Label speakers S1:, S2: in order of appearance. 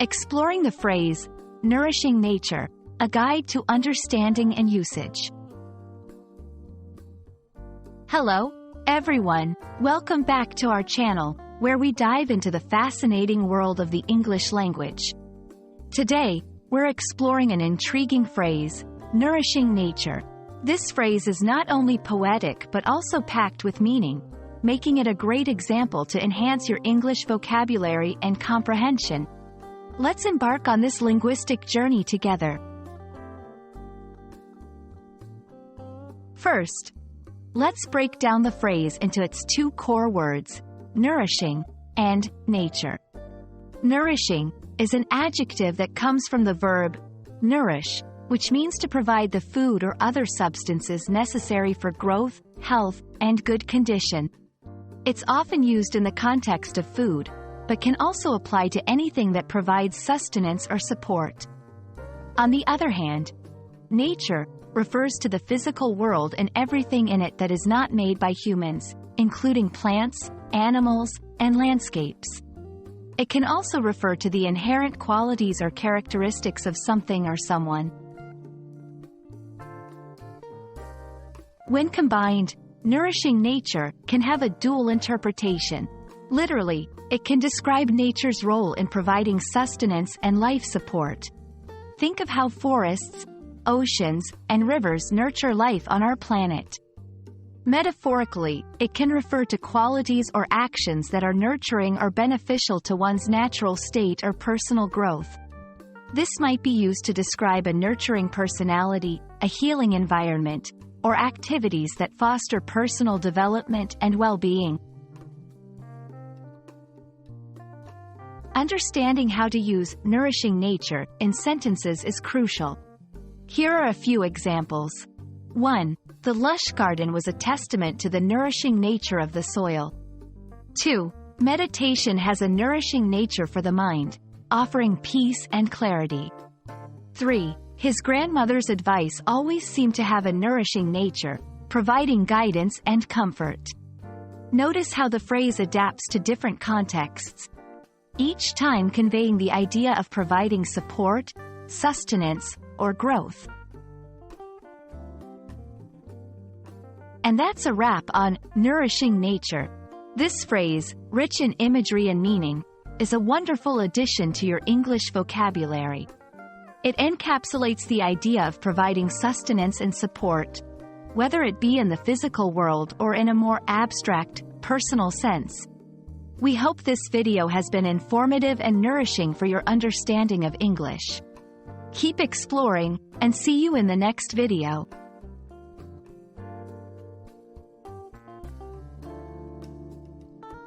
S1: Exploring the phrase, Nourishing Nature, a guide to understanding and usage. Hello, everyone. Welcome back to our channel, where we dive into the fascinating world of the English language. Today, we're exploring an intriguing phrase, nourishing nature. This phrase is not only poetic but also packed with meaning, making it a great example to enhance your English vocabulary and comprehension. Let's embark on this linguistic journey together. First, let's break down the phrase into its two core words, nourishing and nature. Nourishing is an adjective that comes from the verb nourish, which means to provide the food or other substances necessary for growth, health, and good condition. It's often used in the context of food, but can also apply to anything that provides sustenance or support. On the other hand, nature refers to the physical world and everything in it that is not made by humans, including plants, animals, and landscapes. It can also refer to the inherent qualities or characteristics of something or someone. When combined, nourishing nature can have a dual interpretation. Literally, it can describe nature's role in providing sustenance and life support. Think of how forests, oceans, and rivers nurture life on our planet. Metaphorically, it can refer to qualities or actions that are nurturing or beneficial to one's natural state or personal growth. This might be used to describe a nurturing personality, a healing environment, or activities that foster personal development and well-being. Understanding how to use nourishing nature in sentences is crucial. Here are a few examples. 1. The lush garden was a testament to the nourishing nature of the soil. 2. Meditation has a nourishing nature for the mind, offering peace and clarity. 3. His grandmother's advice always seemed to have a nourishing nature, providing guidance and comfort. Notice how the phrase adapts to different contexts, each time conveying the idea of providing support, sustenance, or growth. And that's a wrap on nourishing nature. This phrase, rich in imagery and meaning, is a wonderful addition to your English vocabulary. It encapsulates the idea of providing sustenance and support, whether it be in the physical world or in a more abstract, personal sense. We hope this video has been informative and nourishing for your understanding of English. Keep exploring, and see you in the next video.